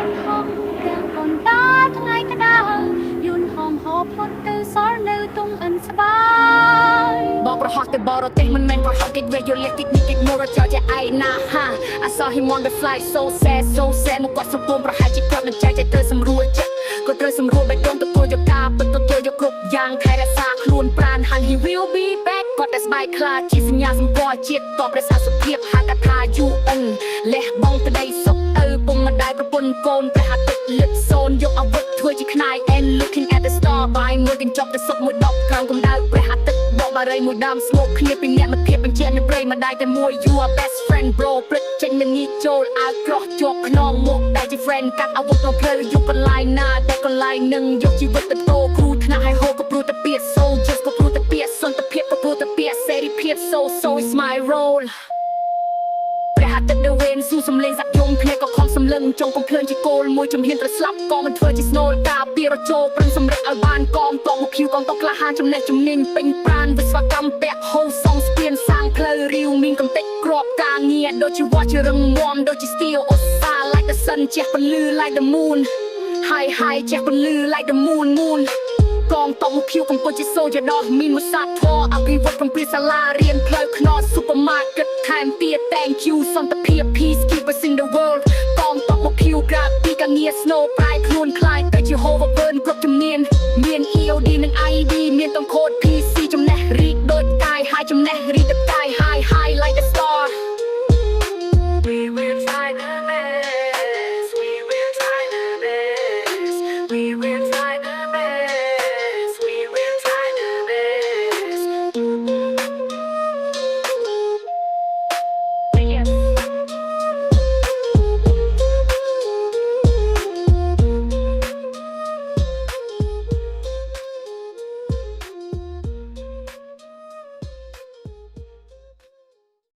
នហងទាំងកូនតាថ្ងៃក្តៅយួនហងហោផុតទៅសល់នៅទុំអិនស្បាយบอกប្រហោះទៅបរទេសមិនមែនប្រហោះគេវេយលេតិចនេះគេមករចោលជាឯណាហា I saw him on the flight so sad មកគាត់សង្គមប្រហែលជាគាត់នឹងចែកត្រូវសម្រួលចិត្តក៏ត្រូវសម្រួលបេះដូងទទួលយកការពិតទទួលយកគ្រប់យ៉ាងថែរក្សាខ្លួនប្រាណហើយ he will be back គាត់តែស្បែកខ្លាចជាសញ្ញាសម្គាល់ជាតិតបរក្សាសុខភាពហៅថា UN លះបង់ប្តីសុខទៅពុំមិនដែលប្រពន្ធកូនព្រះអាទិត្យលិតសូនយកអាវុធធ្វើជាខ្នាយ and looking at the star by មួយកញ្ចប់ទៅសុខមួយដប់ក្រោមកម្ដៅព្រះអាទិត្យបបារីមួយដើមស្មោកគ្នាពីអ្នកមិត្តភាពបញ្ជាក់នៅព្រៃម្ដាយតែមួយ you are best friend bro ព្រឹកចេញនឹងញីចូលអាវក្រោះជាប់ខ្នងមុខដែលជា friend កាត់អាវុធនៅផ្លូវយកកន្លែងណាតែកន្លែងនឹងយកជីវិតទៅតគ្រូថ្នាក់ឲ្យហូបក៏ព្រោះតែពាក្យ soldiers ក៏ព្រោះតែពាក្យសន្តិភាពក៏ព្រោះតែពាក្យសេរីភាព so is my role ព្រះអាទិត្យនៅវេនស៊ូសំលេងសាក់យំភ្នែកក៏ខំសំលឹងចង់កំភ្លើងជាគោលមួយជំហានត្រូវស្លាប់ក៏មិនធ្វើជាស្នូលការពីរជោប្រឹងសម្រេចឲ្យបានកងតមកភីវកងតក្លាហានចំណេះជំនាញពេញប្រានវិស្វកម្មពាក់ហូសងស្ពានសាងផ្លូវរាវមានកំទេចក្របការងារដូចជាវត្តជារឹងមាំដូចជា steel អូសា like the sun ជះពន្លឺ like the moon high ជះពន្លឺ like the moon កងតមកភីវកំពុងជាសូជាដោះមានមួយសាទធរអភិវឌ្ឍកំព្រាសាលារៀនផ្លូវខ្នល់ supermarket ថែមទៀត thank you សន្តិភាព peace keepers in the world កងតមកភីវក្រាបពីការងារ snow ប្រែខ្លួនខ្លាយទៅជា hover burn គ្រប់ជំនាញមាន EOD និង ID មានទាំង code PC ចំណេះរីកដូចកាយហើយចំណេះរីកទៅកាយ